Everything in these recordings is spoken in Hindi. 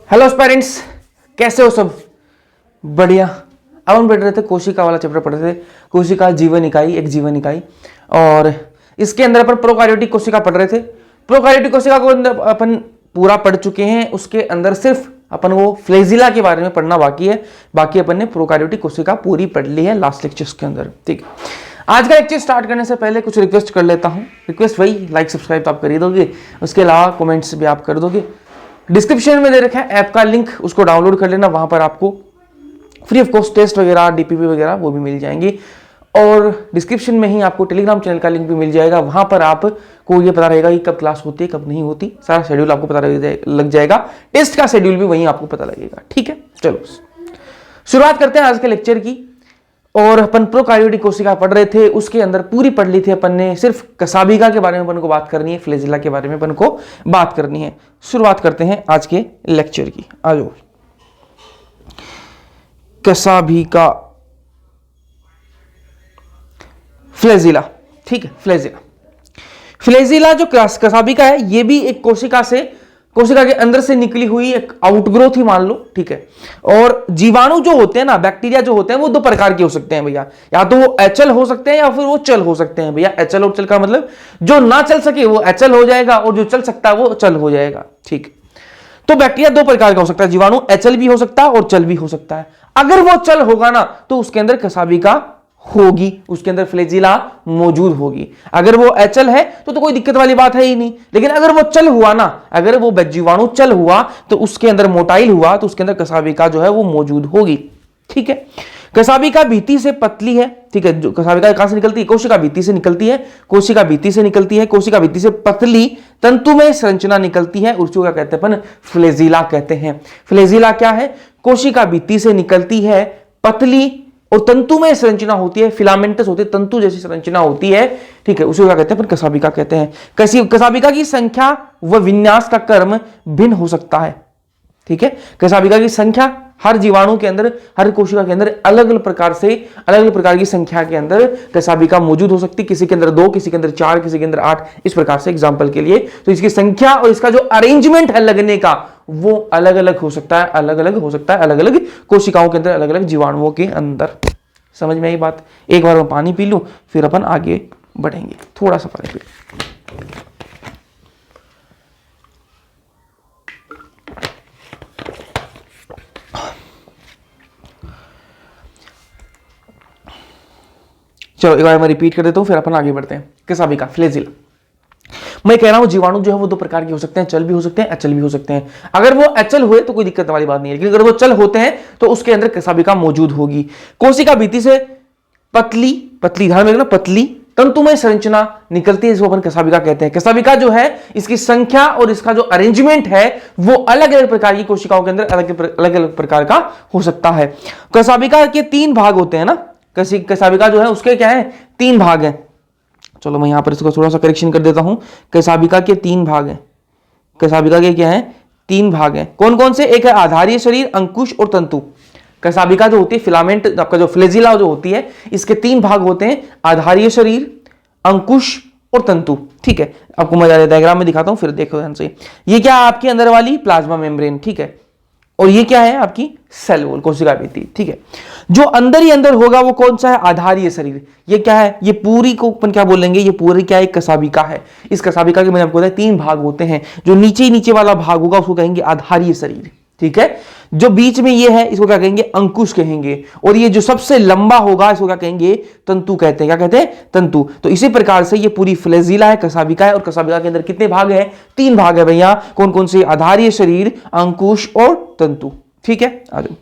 हेलो पेरेंट्स, कैसे हो सब? बढ़िया। अब हम पढ़ रहे थे कोशिका वाला चैप्टर पढ़ रहे थे, कोशिका जीवन इकाई, एक जीवन इकाई। और इसके अंदर अपन प्रोकार्योटिक कोशिका पढ़ रहे थे। प्रोकार्योटिक कोशिका को अपन पूरा पढ़ चुके हैं। उसके अंदर सिर्फ अपन वो फ्लेजिला के बारे में पढ़ना बाकी है। बाकी अपन ने प्रोकार्योटिक कोशिका पूरी पढ़ ली है लास्ट लेक्चर्स के अंदर। ठीक है, आज का लेक्चर स्टार्ट करने से पहले कुछ रिक्वेस्ट कर लेता हूँ। रिक्वेस्ट वही लाइक सब्सक्राइब तो आप कर ही दोगे, उसके अलावा कमेंट्स भी आप कर दोगे। डिस्क्रिप्शन में दे रखा है ऐप का लिंक, उसको डाउनलोड कर लेना। वहां पर आपको फ्री ऑफ कॉस्ट टेस्ट वगैरह, डीपीपी वगैरह वो भी मिल जाएंगी। और डिस्क्रिप्शन में ही आपको टेलीग्राम चैनल का लिंक भी मिल जाएगा। वहां पर आपको ये पता रहेगा कि कब क्लास होती है, कब नहीं होती। सारा शेड्यूल आपको पता लग जाएगा। टेस्ट का शेड्यूल भी वहीं आपको पता लगेगा। ठीक है, चलो शुरुआत करते हैं आज के लेक्चर की। और अपन प्रोकार्योटिक कोशिका पढ़ रहे थे, उसके अंदर पूरी पढ़ ली थी अपन ने। सिर्फ कसाबिका के बारे में अपन को बात करनी है, फ्लेजिला के बारे में अपन को बात करनी है। शुरुआत करते हैं आज के लेक्चर की। आ जाओ, कसाबिका, फ्लेजिला। ठीक है, फ्लेजिला। फ्लेजिला जो कसाबिका है, ये भी एक कोशिका के अंदर से निकली हुई एक आउटग्रोथ ही मान लो। ठीक है, और जीवाणु जो होते हैं ना, बैक्टीरिया जो होते हैं, वो दो प्रकार के हो सकते हैं भैया। या तो वो एचएल हो सकते हैं या फिर वो चल हो सकते हैं भैया। एचएल और चल का मतलब जो ना चल सके वो एचएल हो जाएगा, और जो चल सकता है वो चल हो जाएगा। ठीक, तो बैक्टीरिया दो प्रकार का हो सकता है। जीवाणु एचएल भी हो सकता है और चल भी हो सकता है। अगर वो चल होगा ना तो उसके अंदर कसाबिका होगी, उसके अंदर फ्लेजिला मौजूद होगी। अगर वो एचएल है तो कोई दिक्कत वाली बात है ही नहीं। लेकिन अगर वो चल हुआ ना, अगर वो जीवाणु चल हुआ तो उसके अंदर मोटाइल हुआ तो उसके अंदर कसाबिका जो है वो मौजूद होगी। ठीक है, कसाबिका भित्ति से पतली है। ठीक है, जो कसाबिका कहां से निकलती है? कोशिका भित्ति से निकलती है। कोशिका भित्ति से निकलती है। कोशिका भित्ति से पतली तंतुमय संरचना निकलती है। उसको क्या कहते हैं अपन? फ्लेजिला कहते हैं। फ्लेजिला क्या है? कोशिका भित्ति से निकलती है, पतली और तंतुमय संरचना होती है। फिलामेंटस होते हैं, तंतु जैसी संरचना होती है। ठीक है, उसे क्या कहते हैं? अपन कसाबिका कहते हैं। कसाबिका की संख्या व विन्यास का क्रम भिन्न हो सकता है। ठीक है, कसाबिका की संख्या हर जीवाणु के अंदर, हर कोशिका के अंदर अलग अलग प्रकार की संख्या के अंदर कसाबिका मौजूद हो सकती है। किसी के अंदर 2, किसी के अंदर 4, किसी के अंदर 8, इस प्रकार से एग्जांपल के लिए। तो इसकी संख्या और इसका जो अरेंजमेंट है लगने का, वो अलग अलग हो सकता है। अलग अलग हो सकता है, अलग अलग कोशिकाओं के अंदर, अलग अलग जीवाणुओं के अंदर। समझ में आई बात? एक बार मैं पानी पी लूं, फिर अपन आगे बढ़ेंगे। थोड़ा सा पानी पी लूं। चलो एक बार मैं रिपीट कर देता हूं, फिर अपन आगे बढ़ते हैं। कसाबिका, फ्लेजिला। मैं कह रहा हूं जीवाणु जो है वो दो प्रकार के हो सकते हैं। चल भी हो सकते हैं, अचल भी हो सकते हैं। अगर वो अचल हुए तो कोई दिक्कत वाली बात नहीं है, लेकिन अगर वो चल होते हैं तो उसके अंदर कसाबिका मौजूद होगी। कोशिका भित्ति से पतली ध्यान में रखना, पतली तंतुमय संरचना निकलती है, इसको अपन कसाबिका कहते हैं। कसाबिका जो है, इसकी संख्या और इसका जो अरेंजमेंट है वो अलग अलग प्रकार की कोशिकाओं के अंदर अलग अलग प्रकार का हो सकता है। कसाबिका के 3 भाग होते हैं ना। कसाबिका जो है उसके क्या है? 3 भाग हैं। चलो मैं यहां पर इसको थोड़ा सा करेक्शन कर देता हूं। कसाबिका के 3 भाग हैं। कसाबिका के क्या है? 3 भाग हैं। कौन कौन से? एक है आधारीय शरीर, अंकुश और तंतु। कसाबिका जो होती है, फिलामेंट आपका जो फ्लेजिला जो होती है, इसके 3 भाग होते हैं, आधारीय शरीर, अंकुश और तंतु। ठीक है, आपको मैं डायग्राम में दिखाता हूं, फिर देखो ध्यान से। ये क्या आपकी अंदर वाली प्लाज्मा मेम्ब्रेन। ठीक है, और ये क्या है? आपकी सेल वॉल, कोशिका भित्ति। ठीक है, जो अंदर ही अंदर होगा वो कौन सा है? आधारीय शरीर। ये क्या है? ये पूरी को अपन क्या बोलेंगे? ये पूरी क्या है? कसाबिका है। इस कसाबिका के मैंने आपको बताया 3 भाग होते हैं। जो नीचे वाला भाग होगा उसको कहेंगे आधारीय शरीर। ठीक है, जो बीच में ये है इसको क्या कहेंगे? अंकुश कहेंगे। और ये जो सबसे लंबा होगा इसको क्या कहेंगे? तंतु कहते हैं। क्या कहते हैं? तंतु। तो इसी प्रकार से ये पूरी फ्लेजिला है, कसाबिका है। और कसाबिका के अंदर कितने भाग है? 3 भाग है भैया। कौन कौन से? आधारीय शरीर, अंकुश और तंतु। ठीक है, आ जाओ।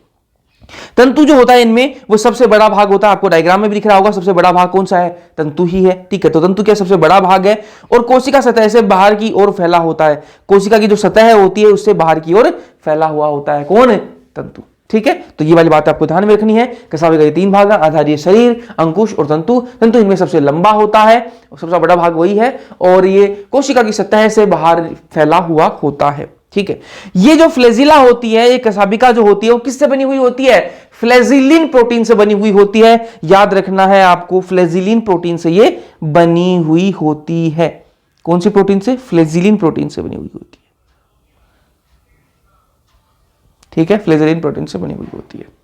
तंतु जो होता है इनमें, वो सबसे बड़ा भाग होता है। आपको डायग्राम में भी दिख रहा होगा। सबसे बड़ा भाग कौन सा है? तंतु ही है। ठीक है, तो तंतु क्या सबसे बड़ा भाग है और कोशिका सतह से बाहर की ओर फैला होता है। कोशिका की जो सतह होती है उससे बाहर की ओर फैला हुआ होता है। कौन है? तंतु। ठीक है, तो ये वाली बात आपको ध्यान में रखनी है। कसाबिका के 3 भाग है, आधारीय शरीर, अंकुश और तंतु। तंतु इनमें सबसे लंबा होता है, सबसे बड़ा भाग वही है, और ये कोशिका की सतह से बाहर फैला हुआ होता है। ठीक है, ये जो फ्लेजिला होती है, ये कसाबिका जो होती है, वो किससे बनी हुई होती है? फ्लेजिलिन प्रोटीन से बनी हुई होती है। याद रखना है आपको, फ्लेजिलिन प्रोटीन से ये बनी हुई होती है। कौन सी प्रोटीन से? फ्लेजिलिन प्रोटीन से बनी हुई होती है। ठीक है, फ्लेजेलिन प्रोटीन से बनी हुई होती है।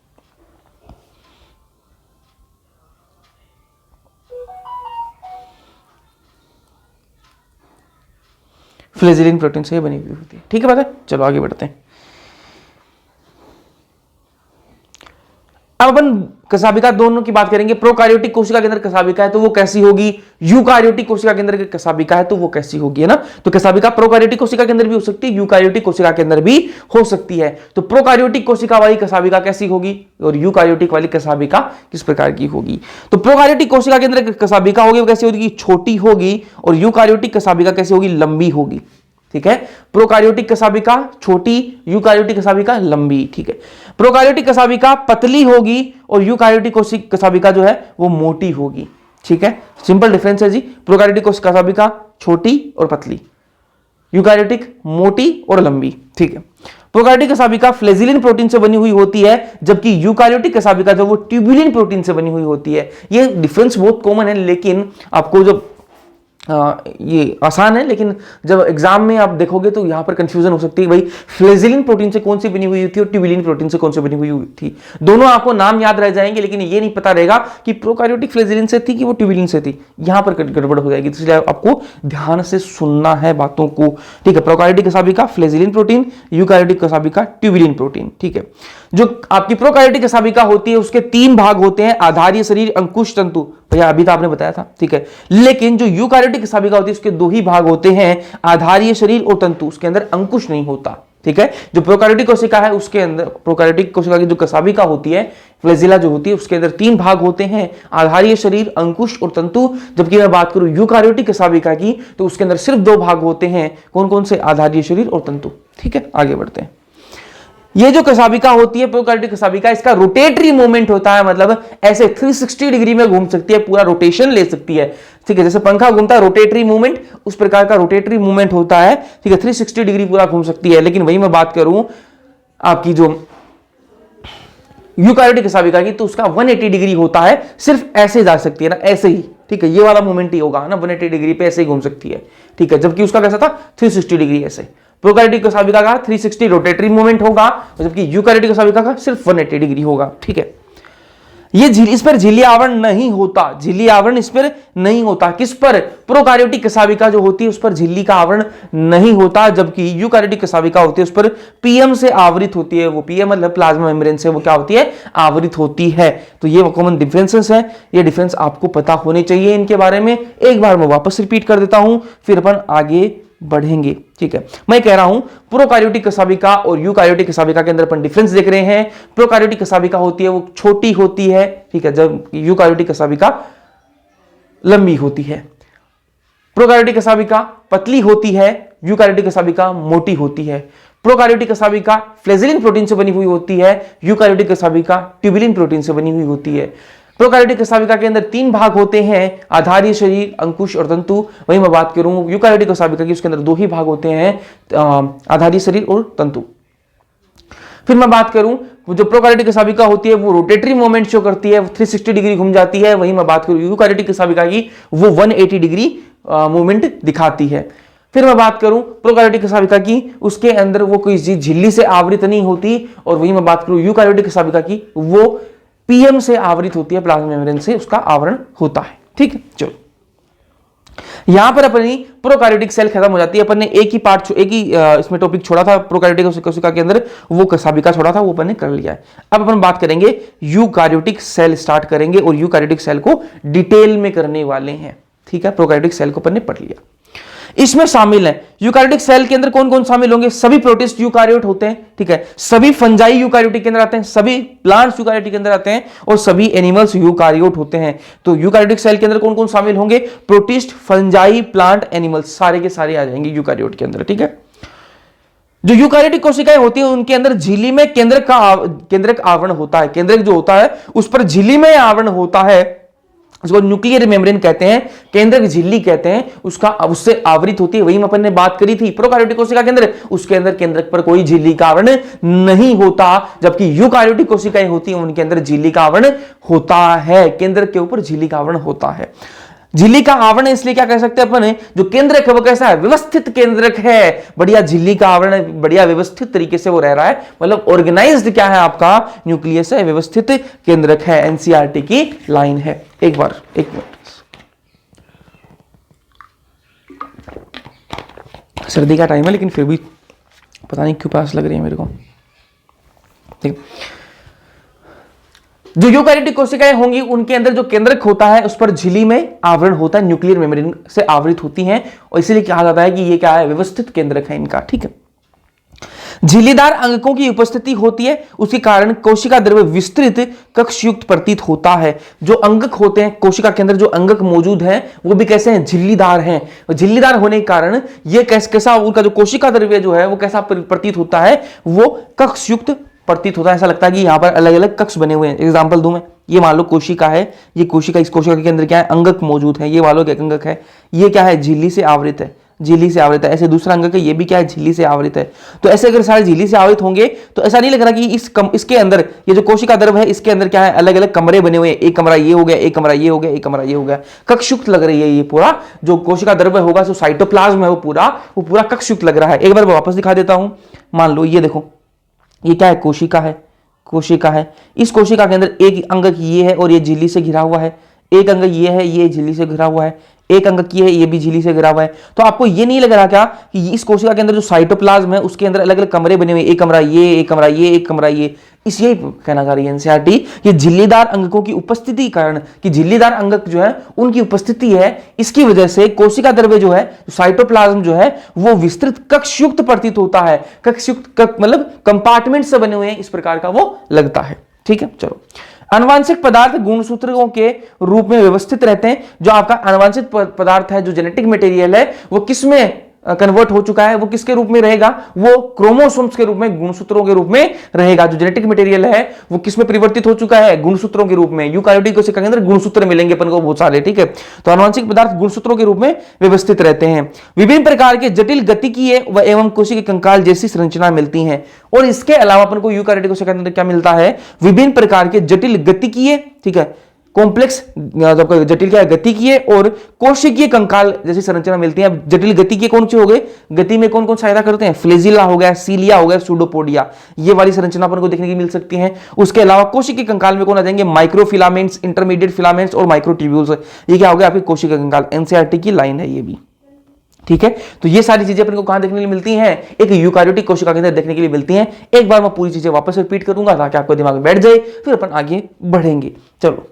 फ्लेजेलिन प्रोटीन से बनी हुई होती है। ठीक है बात है, चलो आगे बढ़ते हैं। अब अपन कसाबिका दोनों की बात करेंगे। प्रोकार्योटिक कोशिका के अंदर कसाबिका है तो वो कैसी होगी, यूकार्योटिक कोशिका के अंदर कसाबिका है तो वो कैसी होगी, है ना। तो कसाबिका प्रोकार्योटिक कोशिका के अंदर भी हो सकती है, यूकार्योटिक कोशिका के अंदर भी हो सकती है। तो प्रोकार्योटिक कोशिका वाली कसाबिका कैसी होगी और यूकार्योटिक वाली कसाबिका किस प्रकार की होगी। तो प्रोकार्योटिक कोशिका के अंदर कसाबिका होगी वो कैसी होगी, छोटी होगी, और यूकार्योटिक कसाबिका कैसी होगी, लंबी होगी। ठीक है, प्रोकार्योटिक कसाबिका छोटी, यूकार्योटिक कसाबिका लंबी। ठीक है, प्रोकार्योटिक कसाबिका पतली होगी और यूकार्योटिक कसाबिका जो है वो मोटी होगी। ठीक है, सिंपल डिफरेंस है जी। प्रोकार्योटिक कसाबिका छोटी और पतली, यूकार्योटिक मोटी और लंबी। ठीक है, प्रोकार्योटिक कसाबिका फ्लेजिलिन प्रोटीन से बनी हुई होती है, जबकि यूकार्योटिक कसाबिका जो वो ट्यूबुलिन प्रोटीन से बनी हुई होती है। ये डिफरेंस बहुत कॉमन है, लेकिन आपको जो ये आसान है, लेकिन जब एग्जाम में आप देखोगे तो यहां पर कंफ्यूजन हो सकती है, भाई फ्लेजिलिन प्रोटीन से कौन सी बनी हुई थी और ट्यूबुलिन प्रोटीन से कौन सी बनी हुई थी। दोनों आपको नाम याद रह जाएंगे, लेकिन ये नहीं पता रहेगा कि प्रोकार्योटिक फ्लेजिलिन से थी कि वो ट्यूबुलिन से थी। यहां पर गड़बड़ हो जाएगी, इसलिए आपको ध्यान से सुनना है बातों को। ठीक है, प्रोकार्योटिक कसाबिका फ्लेजिलिन प्रोटीन, यूकार्योटिक कसाबिका ट्यूबुलिन प्रोटीन। ठीक है, जो आपकी प्रोकार्योटिक कसाबिका होती है उसके 3 भाग होते हैं, आधारीय शरीर, अंकुश तंतु। भैया अभी तो आपने बताया था। ठीक है, लेकिन जो यूकार्योटिक कसाबिका होती है उसके 2 ही भाग होते हैं, आधारीय शरीर और तंतु। उसके अंदर अंकुश नहीं होता। ठीक है, जो प्रोकार्योटिक कोशिका है उसके अंदर, प्रोकार्योटिक कोशिका की जो कसाबिका होती है, फ्लैजिला जो होती है, उसके अंदर 3 भाग होते हैं, आधारीय शरीर, अंकुश और तंतु। जबकि मैं बात करूं यूकार्योटिक कसाबिका की तो उसके अंदर सिर्फ 2 भाग होते हैं, कौन कौन से, आधारीय शरीर और तंतु। ठीक है, आगे बढ़ते हैं। ये जो कसाबिका होती है प्रोकार्योटिक कसाबिका, इसका रोटेटरी मूवमेंट होता है, मतलब ऐसे 360 डिग्री में घूम सकती है, पूरा रोटेशन ले सकती है। ठीक है, जैसे पंखा घूमता है रोटेटरी मूवमेंट, उस प्रकार का रोटेटरी मूवमेंट होता है। ठीक है, 360 डिग्री पूरा घूम सकती है। लेकिन वही मैं बात करूं आपकी जो यूकार्योटिक कसाबिका की, तो उसका 180 डिग्री होता है, सिर्फ ऐसे जा सकती है ना, ऐसे ही। ठीक है, ये वाला मूवमेंट ही होगा ना, 180 डिग्री पे ऐसे ही घूम सकती है। ठीक है, जबकि उसका कैसा था, 360 डिग्री ऐसे। प्रोकार्योटिक कसाबिका का 360 रोटेटरी मूवमेंट होगा, जबकि यूकार्योटिक कसाबिका का सिर्फ 180 डिग्री होगा। ठीक है, ये इस पर झिल्ली आवरण नहीं होता, झिल्ली आवरण इस पर नहीं होता। किस पर, प्रोकार्योटिक कसाबिका जो होती है उस पर झिल्ली का आवरण नहीं होता, जबकि यूकार्योटिक कसाबिका होती है उस पर पीएम से आवृत होती है। वो पीएम मतलब प्लाज्मा मेम्ब्रेन से वो क्या होती है, आवृत होती है। तो ये कॉमन डिफरेंसेस है, ये डिफरेंस आपको पता होने चाहिए इनके बारे में। एक बार मैं वापस रिपीट कर देता हूं, फिर अपन आगे बढ़ेंगे। ठीक है, मैं कह रहा हूं प्रोकार्योटिक कसाबिका और यूकार्योटिक कसाबिका के अंदर अपन डिफरेंस देख रहे हैं। प्रोकार्योटिक कसाबिका होती है वो छोटी होती है, ठीक है, जब यूकार्योटिक कसाबिका लंबी होती है। प्रोकार्योटिक कसाबिका पतली होती है, यूकार्योटिक कसाबिका मोटी होती है। प्रोकार्योटिक कसाबिका फ्लेजिलिन प्रोटीन से बनी हुई होती है, यूकार्योटिक कसाबिका ट्यूबुलिन प्रोटीन से बनी हुई होती है। प्रोकार्योटिक कसाबिका के अंदर 3 भाग होते हैं, आधारीय शरीर, अंकुश और तंतु। वहीं मैं बात करूं यूकार्योटिक कसाबिका की, उसके अंदर 2 ही भाग होते हैं, आधारीय शरीर और तंतु। फिर मैं बात करूं जो प्रोकार्योटिक कसाबिका होती है वो रोटेटरी मूवमेंट शो करती है, 360 डिग्री घूम जाती है। वहीं मैं बात करूं यूकार्योटिक कसाबिका की, वो 180 डिग्री मूवमेंट दिखाती है। फिर मैं बात करूं प्रोकार्योटिक कसाबिका की, उसके अंदर वो कोई झिल्ली से आवृत नहीं होती। और वहीं मैं बात करूं यूकार्योटिक कसाबिका की, वो पीएम से आवृत होती है, प्लाज्मा मेम्ब्रेन से उसका आवरण होता है। ठीक है, चलो यहां पर अपनी प्रोकार्योटिक सेल खत्म हो जाती है। अपन ने एक ही इसमें टॉपिक छोड़ा था प्रोकार्योटिक कोशिका के अंदर, वो कसाबिका छोड़ा था, वो अपन ने कर लिया है। अब अपन बात करेंगे यूकार्योटिक सेल स्टार्ट करेंगे और यूकार्योटिक सेल को डिटेल में करने वाले हैं। ठीक है, प्रोकार्योटिक सेल को अपन ने पढ़ लिया। इसमें शामिल है यूकार्योटिक सेल के अंदर कौन कौन शामिल होंगे, सभी प्रोटिस्ट यूकार्योट होते हैं। ठीक है, सभी फंजाई यूकार्योटिक के अंदर आते हैं, सभी प्लांट्स यूकार्योटिक के अंदर आते हैं और सभी एनिमल्स यूकार्योट होते हैं। तो यूकार्योटिक सेल के अंदर कौन कौन शामिल होंगे, प्रोटिस्ट, फंजाई, प्लांट, एनिमल्स, सारे के सारे आ जाएंगे यूकार्योट के अंदर। ठीक है, जो यूकार्योटिक कोशिकाएं होती हैं उनके अंदर झिल्ली में केंद्रक आवरण होता है। केंद्रक जो होता है उस पर झिल्ली में आवरण होता है, उसको न्यूक्लियर मेम्ब्रेन कहते हैं, केंद्रक झिल्ली कहते हैं, उससे आवृत होती है। वही अपन ने बात करी थी प्रोकार्योटिक कोशिका के अंदर, उसके अंदर केंद्रक पर कोई झिल्ली का आवरण नहीं होता, जबकि यूकार्योटिक कोशिकाएं होती हैं उनके अंदर झिल्ली का आवरण होता है, केंद्रक के ऊपर झिल्ली का आवरण होता है। झिल्ली का आवरण है, इसलिए क्या कह सकते हैं अपन, जो केंद्रक है वो कैसा है, व्यवस्थित केंद्रक है। बढ़िया झिल्ली का आवरण है, बढ़िया व्यवस्थित तरीके से वो रह रहा है, मतलब ऑर्गेनाइज्ड क्या है आपका न्यूक्लियस है, व्यवस्थित केंद्रक है। एनसीईआरटी की लाइन है। एक मिनट, सर्दी का टाइम है लेकिन फिर भी पता नहीं क्यों प्यास लग रही है मेरे को। ठीक, जो यूकैरियोटिक कोशिकाएं होंगी उनके अंदर जो केंद्रक होता है उस पर झिल्ली में आवरण होता है, न्यूक्लियर मेम्ब्रेन से आवृत होती हैं, और इसीलिए कहा जाता है कि ये क्या है, व्यवस्थित केंद्रक है इनका। ठीक है, झिल्लीदार अंगकों की उपस्थिति होती है, उसके कारण कोशिका द्रव्य विस्तृत कक्षयुक्त प्रतीत होता है। जो अंगक होते हैं कोशिका के अंदर, जो अंगक मौजूद हैं वो भी कैसे हैं, झिल्लीदार हैं। झिल्लीदार होने के कारण ये कैसा उनका जो कोशिका द्रव्य जो है वो कैसा प्रतीत होता है, वो कक्षयुक्त प्रतीत होता है। ऐसा लगता है कि यहां पर अलग अलग कक्ष बने हुए हैं। एग्जांपल दूं मैं, ये मान लो कोशिका है, ये कोशिका, इस कोशिका के अंदर क्या है, अंगक मौजूद है। ये मान लो एक अंगक है, ये क्या है, झिल्ली से आवृत है, झिल्ली से आवृत है। ऐसे दूसरा अंगक है, ये भी क्या है, झिल्ली से आवृत है। तो ऐसे अगर सारे झिल्ली से आवृत होंगे तो ऐसा नहीं लग रहा कि इसके अंदर ये जो कोशिका द्रव्य है इसके अंदर क्या है, अलग अलग कमरे बने हुए हैं। एक कमरा ये हो गया, एक कमरा ये हो गया, एक कमरा ये हो गया। कक्षयुक्त लग रही है ये पूरा जो कोशिका द्रव्य होगा, जो साइटोप्लाज्म है वो पूरा कक्षयुक्त लग रहा है। एक बार मैं वापस दिखा देता हूं। मान लो ये देखो, ये क्या है, कोशिका है, कोशिका है। इस कोशिका के अंदर एक अंगक ये है और ये झिल्ली से घिरा हुआ है, एक अंगक ये है, ये झिल्ली से घिरा हुआ है, एक अंगक ये है, ये भी झिल्ली से घिरा हुआ है। तो आपको ये नहीं लग रहा क्या कि इस कोशिका के अंदर जो साइटोप्लाज्म है उसके अंदर अलग अलग कमरे बने हुए, एक कमरा ये, एक कमरा ये, एक कमरा ये। इस यही कहना चाह रही है एनसीईआरटी, ये झिल्लीदार अंगकों की उपस्थिति के कारण, कि झिल्लीदार अंगक जो है उनकी उपस्थिति है, इसकी वजह से कोशिका द्रव्य जो है, साइटोप्लाज्म जो है वो विस्तृत कक्षयुक्त प्रतीत होता है। कक्षयुक्त मतलब कंपार्टमेंट से बने हुए हैं, इस प्रकार का वो लगता है। ठीक है, चलो। आनुवांशिक पदार्थ गुणसूत्रों के रूप में व्यवस्थित रहते हैं। जो आपका आनुवांशिक पदार्थ है, जो जेनेटिक मटेरियल है, वो किसमें कन्वर्ट हो चुका है, वो किसके रूप में रहेगा, वो क्रोमोसोम्स के रूप में, गुणसूत्रों के रूप में रहेगा। जो जेनेटिक मटेरियल है वो किसमें परिवर्तित हो चुका है, गुणसूत्रों के रूप में। यूकारियोटिक कोशिका के अंदर गुणसूत्र मिलेंगे अपन को बहुत सारे। ठीक है, तो आनुवांशिक पदार्थ गुणसूत्रों के रूप में व्यवस्थित रहते हैं। विभिन्न प्रकार के जटिल गतिकीय एवं कोशिका कंकाल जैसी संरचना मिलती है। और इसके अलावा अपन को यूकारियोटिक कोशिका के अंदर क्या मिलता है, विभिन्न प्रकार के जटिल गतिकीय, ठीक है, कॉम्प्लेक्स, जटिल क्या है, गतिकीय और कोशिकीय कंकाल जैसी संरचना मिलती है। जटिल गतिकीय कौन से हो गए, गति में कौन कौन सहायता करते हैं, फ्लेजिला हो गया, सीलिया हो गया, सूडोपोडिया, ये वाली संरचना अपन को देखने की मिल सकती है। उसके अलावा कोशिकीय कंकाल में कौन आ जाएंगे, माइक्रोफिलामेंट्स, इंटरमीडिएट फिलामेंट्स और माइक्रोट्यूब्यूल्स। ये क्या हो गया आपकी कोशिकीय कंकाल। एनसीईआरटी की लाइन है ये भी। ठीक है, तो ये सारी चीजें अपन को कहां देखने के लिए मिलती हैं, एक यूकारियोटिक कोशिका के अंदर देखने के लिए मिलती हैं। एक बार मैं पूरी चीजें वापस रिपीट करूंगा ताकि आपको दिमाग में बैठ जाए, फिर अपन आगे बढ़ेंगे। चलो,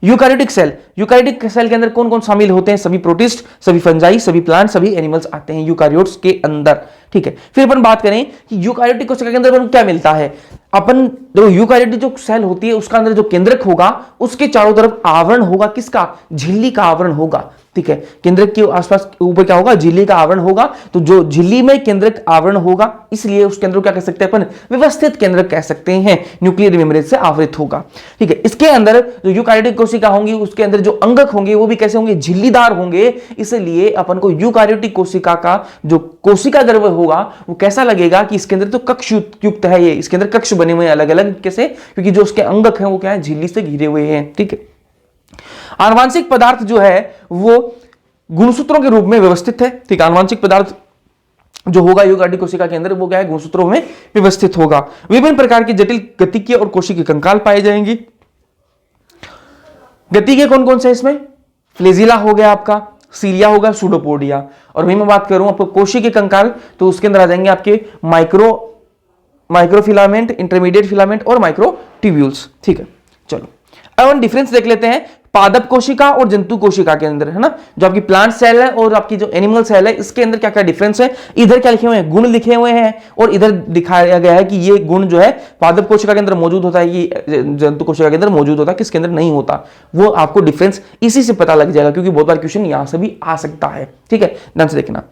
यूकारियोटिक सेल, यूकारियोटिक सेल के अंदर कौन कौन शामिल होते हैं, सभी प्रोटिस्ट, सभी फंजाई, सभी प्लांट, सभी एनिमल्स आते हैं यूकारियोट्स के अंदर। ठीक है, फिर अपन बात करें कि यूकारियोटिक कोशिका के अंदर अपन क्या मिलता है। अपन जो यूकारियोटिक जो सेल होती है उसका अंदर जो केंद्रक होगा उसके चारों तरफ आवरण होगा, किसका, झिल्ली का आवरण होगा। ठीक है, केंद्रक के आसपास ऊपर क्या होगा, झिल्ली का आवरण होगा। तो जो झिल्ली में केंद्रक आवरण होगा इसलिए उस केंद्र को क्या कह सकते हैं अपन, व्यवस्थित केंद्रक कह सकते हैं, न्यूक्लियर मेम्ब्रेन से आवृत होगा। ठीक है, इसके अंदर जो यूकारियोटिक कोशिका होंगी उसके अंदर जो अंगक होंगे वो भी कैसे होंगे, झिल्लीदार होंगे। इसलिए अपन को यूकारियोटिक कोशिका का जो कोशिका द्रव्य होगा वो कैसा लगेगा कि इसके अंदर तो कक्ष युक्त है, ये इसके अंदर कक्ष बने हुए हैं अलग अलग, कैसे, क्योंकि जो उसके अंगक हैं वो क्या है, झिल्ली से घिरे हुए हैं। ठीक है, आनुवांशिक पदार्थ जो है वो गुणसूत्रों के रूप में व्यवस्थित है। ठीक है, आनुवांशिक पदार्थ जो होगा यूकारियोटिक कोशिका के अंदर वो क्या है, गुणसूत्रों में व्यवस्थित होगा। विभिन्न प्रकार के जटिल गतिकीय और कोशिकीय कंकाल पाए जाएंगे। गतिकीय कौन कौन से इसमें, फ्लेजिला हो गया आपका, सीलिया होगा, सूडोपोडिया। और वही मैं बात करूं आपको कोशिकीय कंकाल तो उसके अंदर आ जाएंगे आपके माइक्रोफिलामेंट, इंटरमीडिएट फिलामेंट और माइक्रोट्यूब्यूल्स। ठीक है, चलो अब हम डिफरेंस देख लेते हैं पादप कोशिका और जंतु कोशिका के अंदर, है ना। जो आपकी प्लांट सेल है और आपकी जो एनिमल सेल है इसके अंदर क्या क्या डिफरेंस है। इधर क्या लिखे हुए हैं, गुण लिखे हुए हैं, और इधर दिखाया गया है कि ये गुण जो है पादप कोशिका के अंदर मौजूद होता है, ये जंतु कोशिका के अंदर मौजूद होता है, किसके अंदर नहीं होता। वो आपको डिफरेंस इसी से पता लग जाएगा, क्योंकि बहुत बार क्वेश्चन यहां से भी आ सकता है। ठीक है, ध्यान से देखना,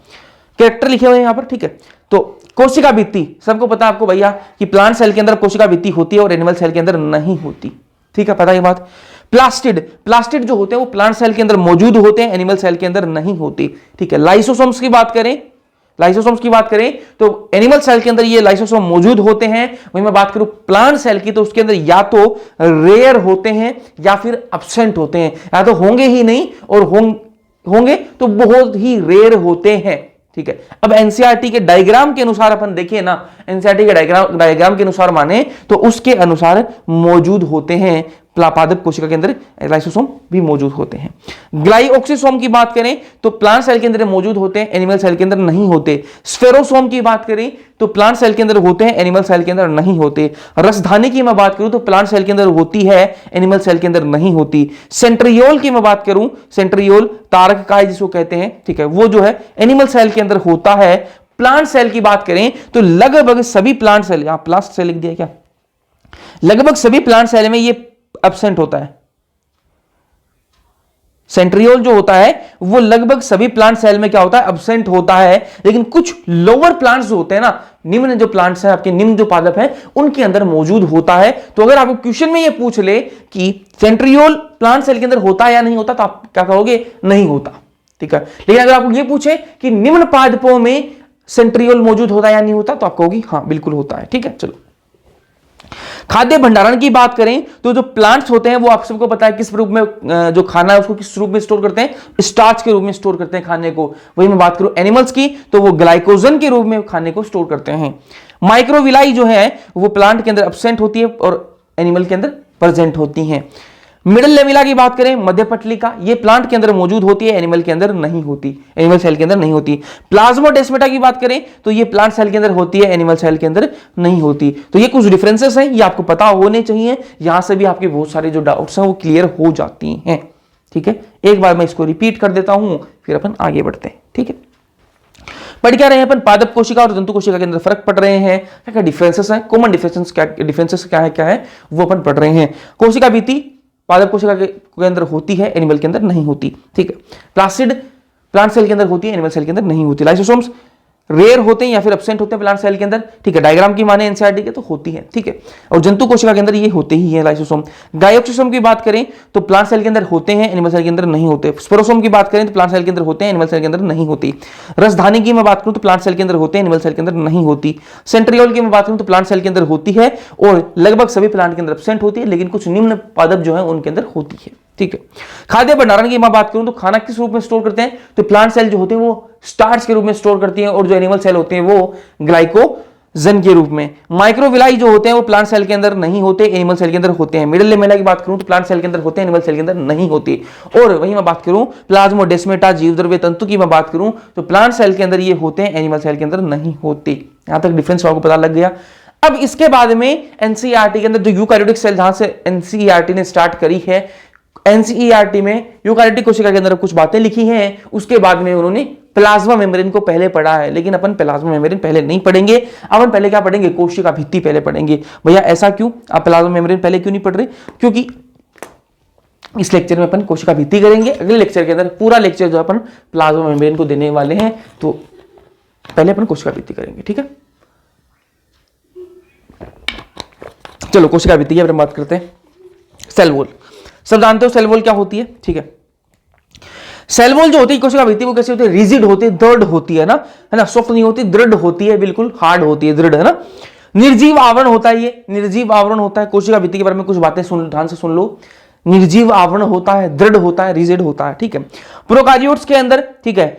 कैरेक्टर लिखे हुए हैं यहां पर। ठीक है, तो कोशिका भित्ति सबको पता है आपको भैया कि प्लांट सेल के अंदर कोशिका भित्ति होती है और एनिमल सेल के अंदर नहीं होती। ठीक है, पता है ये बात। प्लास्टिड जो होते हैं वो प्लांट सेल के अंदर मौजूद होते हैं, एनिमल सेल के अंदर नहीं होती। ठीक है, लाइसोसोम्स की बात करें, लाइसोसोम्स की बात करें तो एनिमल सेल के अंदर ये लाइसोसोम मौजूद होते हैं। वहीं मैं बात करूं प्लांट सेल की तो उसके अंदर या तो रेयर होते हैं या फिर एब्सेंट होते हैं, या तो होंगे ही नहीं और होंगे तो बहुत ही रेयर होते हैं। ठीक है, अब एनसीईआरटी के डायग्राम के अनुसार अपन देखें ना, एनसीईआरटी के डायग्राम के अनुसार माने तो उसके अनुसार मौजूद होते हैं पादप कोशिका के अंदर लाइसोसोम भी मौजूद होते हैं। ग्लाइओक्सिसोम की बात करें तो प्लांट सेल के अंदर मौजूद होते हैं, एनिमल सेल के अंदर नहीं होते। स्फेरोसोम की बात करें तो प्लांट सेल के अंदर होते हैं, एनिमल सेल के अंदर नहीं होते। रसधानी की मैं बात करूं तो प्लांट सेल के अंदर होती है, एनिमल सेल के अंदर नहीं होती। सेंट्रियोल की मैं बात करूं, सेंट्रियोल तारक काय जिसको कहते हैं, ठीक है, वो जो है एनिमल सेल के अंदर होता है। प्लांट सेल की बात करें तो लगभग सभी प्लांट सेल, यहां प्लास्ट सेल लिख दिया क्या, लगभग सभी प्लांट सेल में ये एब्सेंट होता है। सेंट्रियोल जो होता है वो लगभग सभी प्लांट सेल में क्या होता है, एब्सेंट होता है। लेकिन कुछ लोअर प्लांट्स जो होते हैं ना, निम्न जो प्लांट्स हैं आपके, निम्न जो पादप हैं, उनके अंदर मौजूद होता है। तो अगर आपको क्वेश्चन में ये पूछ ले कि सेंट्रियोल प्लांट सेल के अंदर होता है या नहीं होता, तो आप क्या कहोगे, नहीं होता। ठीक है, लेकिन अगर आपको ये पूछे कि निम्न पादपों में सेंट्रियोल मौजूद होता है या नहीं होता, तो आप कहोगे हाँ बिल्कुल होता है। ठीक है, चलो खाद्य भंडारण की बात करें तो जो प्लांट्स होते हैं वो आप सबको पता है किस रूप में, जो खाना है उसको किस रूप में स्टोर करते हैं, स्टार्च के रूप में स्टोर करते हैं खाने को। वही मैं बात करूं एनिमल्स की तो वो ग्लाइकोजन के रूप में खाने को स्टोर करते हैं। माइक्रोविलाई जो है वो प्लांट के अंदर एब्सेंट होती है और एनिमल के अंदर प्रेजेंट होती हैं। मिडल लेमिला की बात करें, मध्य पटलिका, ये प्लांट के अंदर मौजूद होती है, एनिमल के अंदर नहीं होती, एनिमल सेल के अंदर नहीं होती। प्लाज्मोडेस्माटा की बात करें तो ये प्लांट सेल के अंदर होती है, एनिमल सेल के अंदर नहीं होती। तो ये कुछ डिफरेंसेस हैं, ये आपको पता होने चाहिए, यहां से भी आपके बहुत सारे जो डाउट्स हैं वो क्लियर हो जाती हैं। ठीक है, एक बार मैं इसको रिपीट कर देता हूं, फिर अपन आगे बढ़ते हैं। ठीक है, पढ़ क्या रहे हैं अपन, पादप कोशिका और जंतु कोशिका के अंदर फर्क पढ़ रहे हैं, क्या क्या डिफरेंसेस हैं, कॉमन डिफरेंसेस क्या है वो अपन पढ़ रहे हैं। कोशिका भित्ति पादप कोशिका के अंदर होती है, एनिमल के अंदर नहीं होती। ठीक है, प्लास्टिड प्लांट सेल के अंदर होती है, एनिमल सेल के अंदर नहीं होती। लाइसोसोम्स रेयर होते हैं या फिर एब्सेंट होते हैं प्लांट सेल के अंदर। ठीक है, डायग्राम की माने एनसीईआरटी के तो होती है। ठीक है, और जंतु कोशिका के अंदर ये होते ही है लाइसोसोम। गायोक्सिसोम की बात करें तो प्लांट सेल के अंदर होते हैं, एनिमल सेल के अंदर नहीं होते। स्पोरोसोम की बात करें तो प्लांट सेल के अंदर होते हैं, एनिमल सेल के अंदर नहीं होती। रसधानी की मैं बात करूं तो प्लांट सेल के अंदर होते हैं, एनिमल सेल के अंदर नहीं होती। सेंट्रियोल की मैं बात करूं तो प्लांट सेल के अंदर होती है और लगभग सभी प्लांट के अंदर एब्सेंट होती है, लेकिन कुछ निम्न पादप जो है उनके अंदर होती है। ठीक है, खाद्य भंडारण की मैं बात करूं तो खाना किस रूप में स्टोर करते हैं, तो प्लांट सेल जो होते हैं वो स्टार्च के रूप में स्टोर करती हैं और जो एनिमल सेल होते हैं वो ग्लाइकोजन के रूप में। माइक्रोविलाई जो होते हैं वो प्लांट सेल के अंदर नहीं होते, एनिमल सेल के अंदर होते हैं। मिडल लेमेला की बात करूं तो प्लांट सेल के अंदर होते हैं, एनिमल सेल के अंदर नहीं होते। और वही मैं बात करूं प्लाज्मोडेस्माटा जीवद्रव्य तंतु की मैं बात करूं तो प्लांट सेल के अंदर ये होते हैं, एनिमल सेल के अंदर नहीं होते। यहां तक डिफरेंस आपको पता लग गया। अब इसके बाद में एनसीईआरटी के अंदर जो यूकारियोटिक सेल जहां से एनसीईआरटी ने स्टार्ट करी है, एनसीईआरटी में यूकारियोटिक कोशिका के अंदर कुछ बातें लिखी हैं, उसके बाद में उन्होंने प्लाज्मा मेम्ब्रेन को पहले पढ़ा है। लेकिन अपन प्लाज्मा मेम्ब्रेन पहले नहीं पढ़ेंगे, अपन पहले क्या पढ़ेंगे, कोशिका भित्ति पहले पढ़ेंगे। भैया ऐसा क्यों, आप प्लाज्मा मेम्ब्रेन पहले क्यों नहीं पढ़ रहे, क्योंकि इस लेक्चर में अपन कोशिका भित्ति करेंगे, अगले लेक्चर के अंदर पूरा लेक्चर जो अपन प्लाज्मा मेम्ब्रेन को देने वाले हैं, तो पहले अपन कोशिका भित्ति करेंगे। ठीक है, चलो कोशिका भित्ति की अपन बात करते हैं। सेल वॉल, सब जानते हो सेल वॉल क्या होती है। ठीक है, सेल वॉल जो होती है कोशिका भित्ति वो कैसी होती है, रिजिड होती है, दृढ़ होती है ना, सॉफ्ट नहीं होती, दृढ़ होती है, बिल्कुल हार्ड होती है, दृढ़, है ना। निर्जीव आवरण होता है, ये निर्जीव आवरण होता है। कोशिका भित्ति के बारे में कुछ बातें ध्यान से सुन लो। निर्जीव आवरण होता है, दृढ़ होता है, रिजिड होता है। ठीक है, प्रोकार्योट्स के अंदर, ठीक है,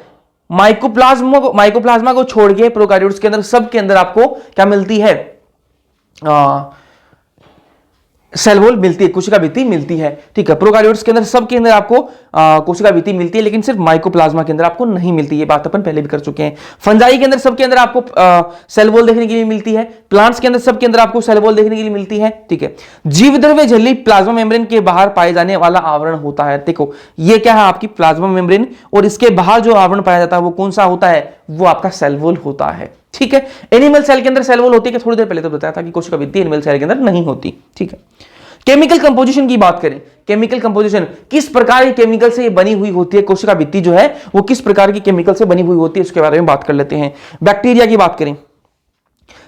माइकोप्लाज्मा को छोड़ के प्रोकार्योट्स के अंदर सब के अंदर आपको क्या मिलती है, सेल वॉल मिलती है, कोशिका भित्ति मिलती है। ठीक है, प्रोकार्योट्स के अंदर सब के अंदर आपको कोशिका भित्ति मिलती है, लेकिन सिर्फ माइकोप्लाज्मा के अंदर आपको नहीं मिलती। ये बात अपन पहले भी कर चुके हैं। फंजाई के अंदर सब के अंदर आपको सेल वॉल देखने के लिए मिलती है। प्लांट्स के अंदर सब के अंदर आपको सेल वॉल देखने के लिए मिलती है। ठीक है, जीवद्रव्य झिल्ली प्लाज्मा मेम्ब्रेन के बाहर पाए जाने वाला आवरण होता है। देखो ये क्या है, आपकी प्लाज्मा मेम्ब्रेन, और इसके बाहर जो आवरण पाया जाता है वो कौन सा होता है, वो आपका सेल वॉल होता है। ठीक है, एनिमल सेल के अंदर सेल वॉल होती है, थोड़ी देर पहले तो बताया था कि कोशिका भित्ति एनिमल सेल के अंदर नहीं होती। ठीक है, केमिकल कंपोजिशन की बात करें, केमिकल कंपोजिशन किस प्रकार की केमिकल से ये बनी हुई होती है, कोशिका भित्ति जो है वो किस प्रकार की केमिकल से बनी हुई होती है, उसके बारे में बात कर लेते हैं। बैक्टीरिया की बात करें,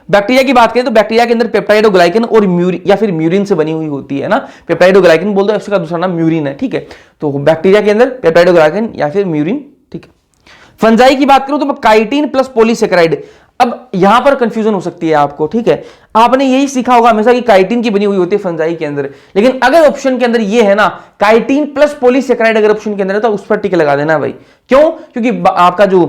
बैक्टीरिया की बात करें तो बैक्टीरिया के अंदर पेप्टाइडोग्लाइकन और म्यूरिन या फिर म्यूरिन से बनी हुई होती है ना। पेप्टाइडोग्लाइकन बोल दो, उसका दूसरा नाम म्यूरिन है। ठीक है, तो बैक्टीरिया के अंदर पेप्टाइडोग्लाइकन या फिर म्यूरिन। ठीक है, फंजाई की बात करूं तो काइटिन प्लस पॉलीसेकेराइड। अब यहां पर कंफ्यूजन हो सकती है आपको, ठीक है, आपने यही सीखा होगा हमेशा कि काइटिन की बनी हुई होती है फंजाई के अंदर, लेकिन अगर ऑप्शन के अंदर ये है ना काइटिन प्लस पॉलीसेकेराइड, अगर ऑप्शन के अंदर है तो उस पर टिक लगा देना भाई। क्यों? क्योंकि आपका जो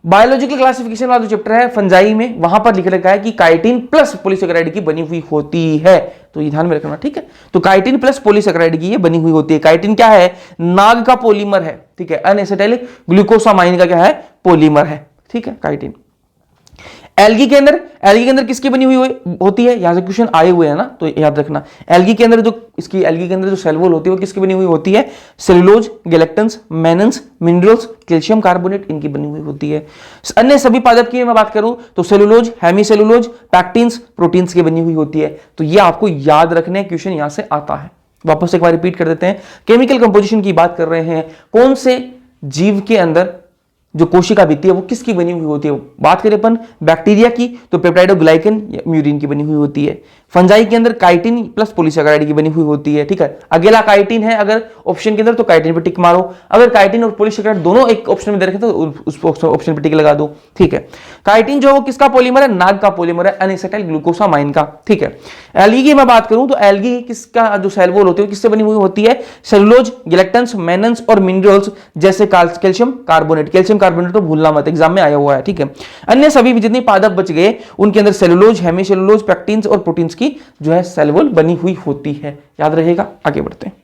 बायोलॉजिकल क्लासिफिकेशन वाला जो चैप्टर है फंजाई में, वहां पर लिख रखा है कि काइटिन प्लस पॉलीसेकेराइड की बनी हुई होती है, तो ये ध्यान में रखना, ठीक है। तो काइटिन प्लस पॉलीसेकेराइड की ये बनी हुई होती है। काइटिन क्या है? नाग का पॉलीमर है, ठीक है, अनएसिटाइल ग्लूकोसामाइन का क्या है? पॉलीमर है, ठीक है, काइटिन। एल्गी के अंदर किसकी बनी हुई होती है? यहां से क्वेश्चन आए हुए हैं ना, तो याद रखना एल्गी के अंदर जो सेल वॉल होती है वो किसकी बनी हुई होती है? Cellulose, galactans, मेनन्स, minerals, calcium carbonate, इनकी बनी हुई होती है। अन्य सभी पादप की मैं बात करूं तो सेलुलोज, हेमीसेलुलोज, पैक्टिन्स, प्रोटीन्स की बनी हुई होती है। तो ये आपको याद रखने, क्वेश्चन यहां से आता है। वापस एक बार रिपीट कर देते हैं, केमिकल कंपोजिशन की बात कर रहे हैं, कौन से जीव के अंदर जो कोशिका भित्ति है वो किसकी बनी हुई होती है? बात करें अपन बैक्टीरिया की तो पेप्टाइडोग्लाइकन या म्यूरिन की बनी हुई होती है। फंजाई के अंदर काइटिन प्लस पॉलीसेकेराइड की बनी हुई होती है, ठीक है। अकेला काइटिन है अगर ऑप्शन के अंदर तो काइटिन पे टिक मारो, अगर काइटिन और पॉलीसेकेराइड दोनों एक ऑप्शन में दे रखे तो उस ऑप्शन पे टिक लगा दो, ठीक है। काइटिन जो किसका पॉलीमर है? नाग का पॉलीमर है, अनएसिटाइल ग्लूकोसामाइन का, ठीक है। एल्गी की मैं बात करूं तो एल्गी किसका जो सेल वॉल होती है किससे बनी हुई होती है? सेलुलोज, गैलेक्टन्स, मेनन्स और मिनरल्स जैसे कैल्शियम कार्बोनेट। कैल्शियम कार्बोनेट तो भूलना मत, एग्जाम में आया हुआ है, ठीक है। अन्य सभी जितने पादप बच गए उनके अंदर सेलुलोज, हेमीसेलुलोज, पैक्टिन्स और प्रोटीन्स की जो है सेल वॉल बनी हुई होती है, याद रहेगा। आगे बढ़ते हैं,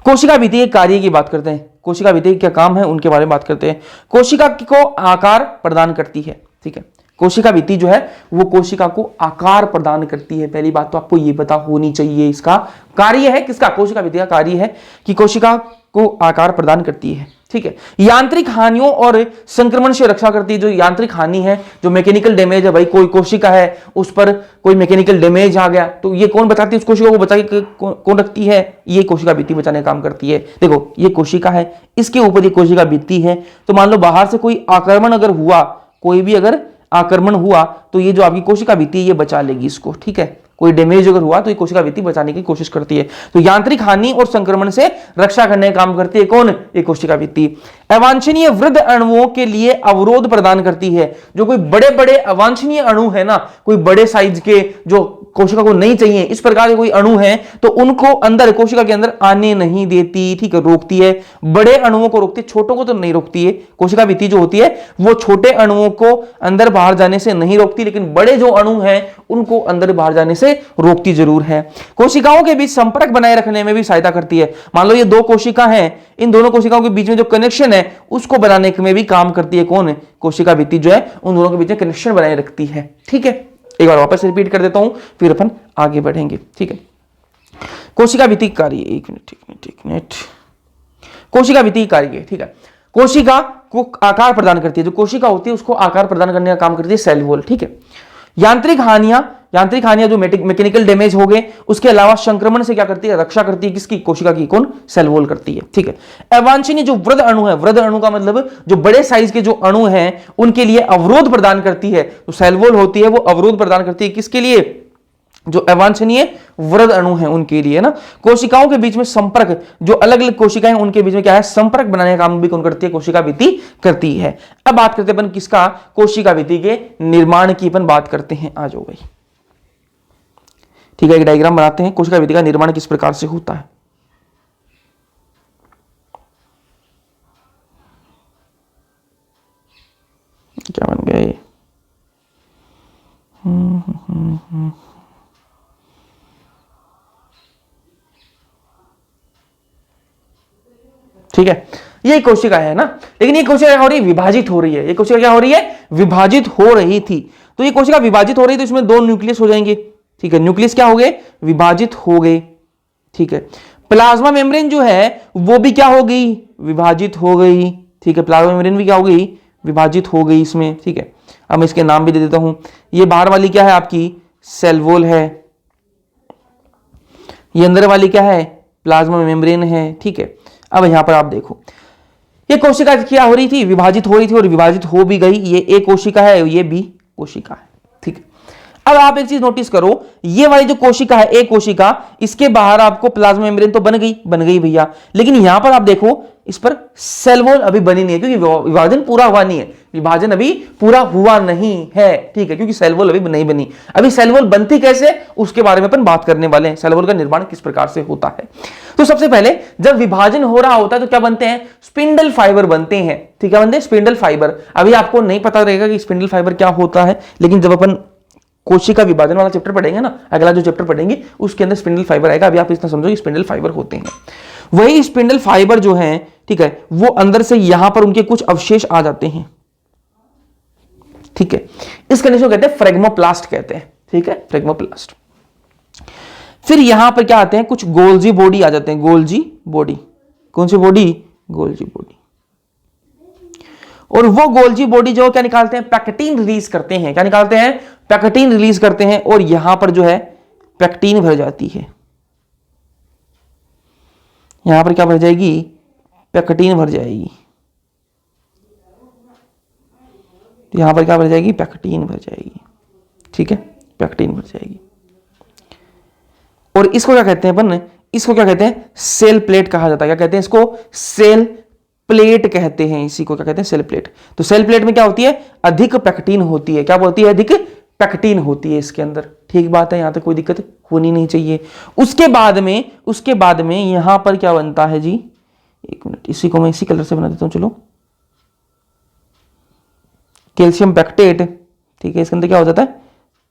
कोशिका भित्ति के कार्य की बात करते हैं। कोशिका भित्ति क्या काम है उनके बारे में बात करते हैं। कोशिका को आकार प्रदान करती है, ठीक है। कोशिका भित्ति जो है वो कोशिका को आकार प्रदान करती है। पहली बात तो आपको ये पता होनी चाहिए, इसका कार्य है किसका? कोशिका भित्ति का कार्य है कि कोशिका को आकार प्रदान करती है, ठीक है। यांत्रिक हानियों और संक्रमण से रक्षा करती है। जो यांत्रिक हानि है, जो मैकेनिकल डैमेज है, भाई कोई कोशिका है उस पर कोई मैकेनिकल डैमेज आ गया तो ये कौन बचाती है? उस कोशिका को बचा के कौन रखती है? ये कोशिका भित्ति बचाने का काम करती है। देखो ये कोशिका है, इसके ऊपर ये कोशिका भित्ति है, तो मान लो बाहर से कोई आक्रमण अगर हुआ, कोई भी अगर आक्रमण हुआ तो ये जो आपकी कोशिका भित्ति है ये बचा लेगी इसको, ठीक है। कोई डैमेज अगर हुआ तो ये कोशिका भित्ति बचाने की कोशिश करती है। तो यांत्रिक हानि और संक्रमण से रक्षा करने का काम करती है कौन? ये कोशिका भित्ति। अवांछनीय वृद्ध अणुओं के लिए अवरोध प्रदान करती है। जो कोई बड़े बड़े अवांछनीय अणु है ना, कोई बड़े साइज के जो कोशिका को नहीं चाहिए, इस प्रकार के कोई अणु है तो उनको अंदर कोशिका के अंदर आने नहीं देती, ठीक है, रोकती है। बड़े अणुओं को रोकती है, छोटों को तो नहीं रोकती है। कोशिका भित्ति जो होती है वो छोटे अणुओं को अंदर बाहर जाने से नहीं रोकती, लेकिन बड़े जो अणु हैं उनको अंदर बाहर जाने से रोकती जरूर है। कोशिकाओं के बीच संपर्क बनाए रखने में भी सहायता करती है। मान लो ये दो कोशिका हैं, इन दोनों कोशिकाओं के बीच में जो कनेक्शन है उसको बनाने में भी काम करती है कौन? कोशिका भित्ति जो है उन दोनों के बीच में कनेक्शन बनाए रखती है, ठीक है। एक बार वापस रिपीट कर देता हूं फिर अपन आगे बढ़ेंगे, ठीक है। कोशिका भित्ति कार्य, एक मिनट, कोशिका भित्ति कार्य, ठीक है। कोशिका को आकार प्रदान करती है, जो कोशिका होती है उसको आकार प्रदान करने का काम करती है सेल वॉल, ठीक है। यांत्रिक हानियां जो मैकेनिकल डैमेज हो गए, उसके अलावा संक्रमण से क्या करती है? रक्षा करती है किसकी? कोशिका की। कौन? सेल वॉल करती है, ठीक है। अवांछनीय जो वृद्ध अणु है, वृद्ध अणु का मतलब जो बड़े साइज के जो अणु हैं उनके लिए अवरोध प्रदान करती है। तो सेल वॉल होती है वो अवरोध प्रदान करती है किसके लिए? जो अवांछनीय वृद्ध अणु हैं उनके लिए ना। कोशिकाओं के बीच में संपर्क, जो अलग अलग कोशिकाएं हैं उनके बीच में क्या है? संपर्क बनाने का काम भी कौन करती है? कोशिका भित्ति करती है। अब बात करते हैं अपन किसका? कोशिका भित्ति के निर्माण की अपन बात करते हैं। आ जाओ भाई, ठीक है। एक डायग्राम बनाते हैं, कोशिका भित्ति का निर्माण किस प्रकार से होता है। क्या बन गया ये? ठीक है, ये कोशिका है ना, लेकिन ये कोशिका क्या हो रही है? विभाजित हो रही है। ये कोशिका क्या हो रही है? विभाजित हो रही थी। तो ये कोशिका विभाजित हो रही है तो इसमें दो न्यूक्लियस हो जाएंगे, ठीक है। न्यूक्लियस क्या हो गए? विभाजित हो गए, ठीक है। प्लाज्मा मेम्ब्रेन जो है वो भी क्या हो गई? विभाजित हो गई, ठीक है। प्लाज्मा मेम्ब्रेन भी क्या हो गई? विभाजित हो गई इसमें, ठीक है। अब मैं इसके नाम भी दे देता हूं। ये बाहर वाली क्या है आपकी? सेल वॉल है। ये अंदर वाली क्या है? प्लाज्मा मेम्ब्रेन है, ठीक है। अब यहां पर आप देखो, ये कोशिका क्या हो रही थी? विभाजित हो रही थी और विभाजित हो भी गई। ये ए कोशिका है, ये बी कोशिका है, ठीक है। अब आप एक चीज नोटिस करो, ये वाली जो कोशिका है, एक कोशिका, इसके बाहर आपको प्लाज्मा मेम्ब्रेन तो बन गई भैया, लेकिन यहां पर आप देखो इस पर सेल वॉल अभी बनी नहीं है, क्योंकि विभाजन पूरा हुआ नहीं है, विभाजन अभी पूरा हुआ नहीं है, ठीक है, क्योंकि सेल वॉल अभी नहीं बनी। अभी सेल वॉल बनती कैसे, उसके बारे में अपन बात करने वाले हैं, सेल वॉल का निर्माण किस प्रकार से होता है। तो सबसे पहले जब विभाजन हो रहा होता है तो क्या बनते हैं, स्पिंडल फाइबर बनते हैं, ठीक है, बनते हैं स्पिंडल फाइबर। अभी आपको नहीं पता रहेगा कि स्पिंडल फाइबर क्या होता है, लेकिन जब अपन कोशिका विभाजन वाला चैप्टर पढ़ेंगे ना, अगला जो चैप्टर पढ़ेंगे उसके अंदर स्पिंडल फाइबर आएगा। अभी आप इतना समझो कि स्पिंडल फाइबर होते हैं, वही स्पिंडल फाइबर जो हैं, ठीक है, वो अंदर से यहां पर उनके कुछ अवशेष आ जाते हैं, ठीक है, इस कंडीशन को कहते हैं फ्रेगमोप्लास्ट कहते हैं, ठीक है, फ्रेगमोप्लास्ट। फिर यहां पर क्या आते हैं, कुछ गोल्जी बॉडी आ जाते हैं, गोल्जी बॉडी, कौन सी बॉडी, गोल्जी बॉडी। और वो गोल्जी बॉडी जो क्या निकालते हैं, पैक्टिन रिलीज करते हैं, क्या निकालते हैं, पैक्टिन रिलीज करते हैं, और यहां पर जो है पैक्टिन भर जाती है, यहां पर क्या भर जाएगी, पैक्टिन भर जाएगी, यहां पर क्या भर जाएगी, पैक्टिन भर जाएगी, ठीक है, पैक्टिन भर जाएगी। और इसको क्या कहते हैं अपन, इसको क्या कहते हैं, सेल प्लेट कहा जाता है, क्या कहते हैं इसको, सेल प्लेट कहते हैं, इसी को क्या कहते हैं, सेल प्लेट। तो सेल प्लेट में क्या होती है, अधिक पैक्टिन होती है, क्या होती है, अधिक पैक्टिन होती है इसके अंदर, ठीक बात है, यहां तक कोई दिक्कत होनी नहीं चाहिए। उसके बाद में यहां पर क्या बनता है जी, एक मिनट, इसी को मैं इसी कलर से बना देता हूं, चलो, कैल्शियम पैक्टेट, ठीक है, इसके अंदर क्या हो जाता है,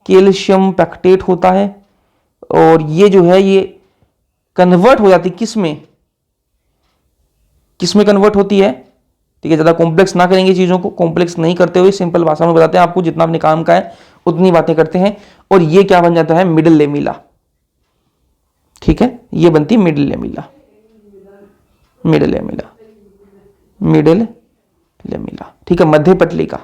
कैल्शियम पैक्टेट होता है, और ये जो है ये कन्वर्ट हो जाती किसमें, किसमें कन्वर्ट होती है, ठीक है, ज्यादा कॉम्प्लेक्स ना करेंगे चीजों को, कॉम्प्लेक्स नहीं करते हुए सिंपल भाषा में बताते हैं आपको, जितना अपने काम का है उतनी बातें करते हैं। और ये क्या बन जाता है, मिडिल लेमिला, ठीक है, ये बनती है middle lamella, middle lamella, middle lamella, ठीक है, मध्य पटलिका,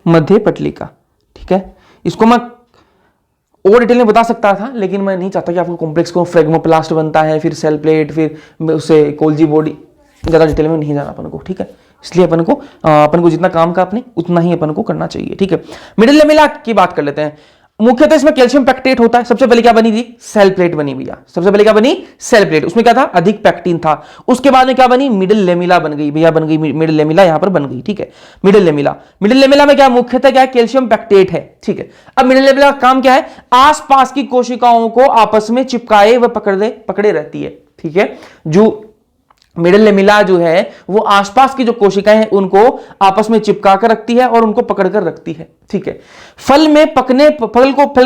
मध्य पटलिका, ठीक है। इसको मैं और डिटेल में बता सकता था, लेकिन मैं नहीं चाहता कि आपको कॉम्प्लेक्स को, फ्रेगमोप्लास्ट बनता है, फिर सेल प्लेट, फिर उससे कोल्जी बॉडी, ज्यादा डिटेल में नहीं जाना अपन को, ठीक है। इसलिए अपन को जितना काम का अपने उतना ही अपन को करना चाहिए, ठीक है। मिडिल लेमिला की बात कर लेते हैं। मुख्यतः इसमें कैल्शियम पैक्टेट होता है। सबसे पहले क्या बनी थी, सेल प्लेट बनी भैया, सबसे पहले क्या बनी, सेल प्लेट, उसमें क्या था, अधिक पैक्टिन था। उसके बाद में क्या बनी, मिडिल लेमिला बन गई भैया, बन गई मिडिल लेमिला, यहां पर बन गई, ठीक है, मिडिल लेमिला। मिडिल लेमिला में क्या मुख्यतः क्या है, कैल्शियम पैक्टेट है, ठीक है। अब मिडिल लेमिला का काम क्या है, आसपास की कोशिकाओं को आपस में चिपकाए व पकड़े रहती है, ठीक है। जो मिडिल लेमिला जो है वो आसपास की जो कोशिकाएं हैं उनको आपस में चिपका कर रखती है और उनको पकड़ कर रखती है, ठीक है। फल के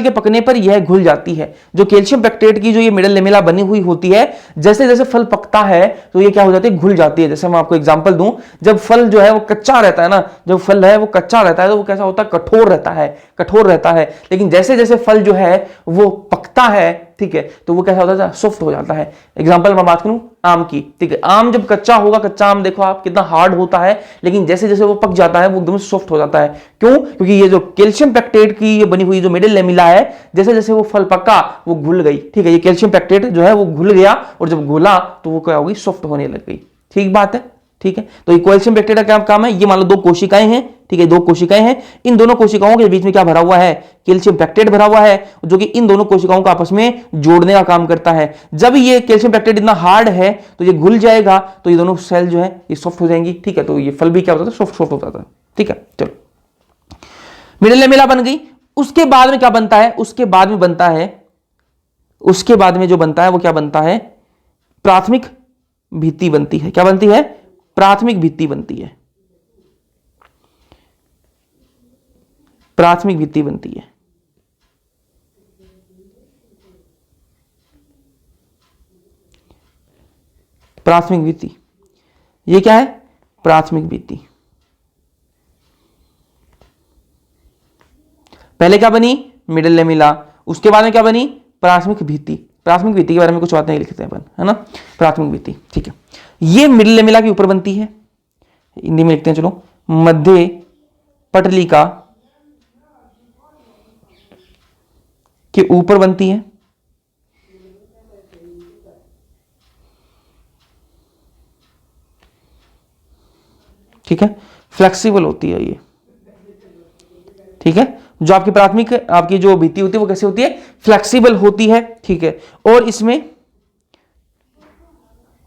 पकने पर यह घुल जाती है। जो कैल्शियम पैक्टेट की जो ये मिडिल लेमिला बनी हुई होती है, जैसे जैसे फल पकता है तो ये क्या हो जाती है, घुल जाती है। जैसे मैं आपको एग्जांपल दूं, जब फल जो है वो कच्चा रहता है ना, जब फल है वो कच्चा रहता है तो वो कैसा होता है, कठोर रहता है, लेकिन जैसे जैसे फल जो है वो पकता है, ठीक है, तो वो कैसा होता है, सॉफ्ट हो जाता है। एग्जांपल मैं बात करूं आम की, ठीक है, आम जब कच्चा होगा, कच्चा आम देखो आप कितना हार्ड होता है, लेकिन जैसे जैसे वो पक जाता है वो एकदम सॉफ्ट हो जाता है। क्यों, क्योंकि ये जो कैल्शियम पैक्टेट की ये बनी हुई जो मिडिल लेमिला है, जैसे जैसे वो फल पका वो घुल गई, ठीक है, ये कैल्शियम पैक्टेट जो है वो घुल गया, और जब घुला तो वो क्या होगी, सॉफ्ट होने लग गई, ठीक बात है, ठीक है। तो ये कैल्शियम पैक्टेट का क्या काम है, ये मान लो दो कोशिकाएं हैं, ठीक है, दो कोशिकाएं हैं, इन दोनों कोशिकाओं के बीच में क्या भरा हुआ है, कैल्शियम पैक्टेट भरा हुआ है, जो कि इन दोनों कोशिकाओं को आपस में जोड़ने का काम करता है। जब ये कैल्शियम पैक्टेट इतना हार्ड है तो ये घुल जाएगा, तो ये दोनों सेल जो है ये सॉफ्ट हो जाएंगी, ठीक है, तो ये फल भी क्या होता है, सॉफ्ट हो जाता है, ठीक है। चलो, मिडिल लेमिला बन गई। उसके बाद में क्या बनता है, उसके बाद में जो बनता है वो क्या बनता है, प्राथमिक भित्ति बनती है। क्या बनती है, प्राथमिक भित्ति बनती है, प्राथमिक भित्ति बनती है। प्राथमिक भित्ति, ये क्या है, प्राथमिक भित्ति। पहले क्या बनी, मिडिल लेमिला, उसके बाद में क्या बनी, प्राथमिक भित्ति। प्राथमिक भित्ति के बारे में कुछ बातें लिखते हैं अपन, है ना, प्राथमिक भित्ति, ठीक है। ये मिडिल लेमिला के ऊपर बनती है, हिंदी में लिखते हैं, चलो, मध्य पटलिका के ऊपर बनती है, ठीक है, फ्लेक्सिबल होती है ये, ठीक है, जो आपकी प्राथमिक आपकी जो भित्ति होती है वो कैसी होती है, फ्लेक्सिबल होती है, ठीक है, और इसमें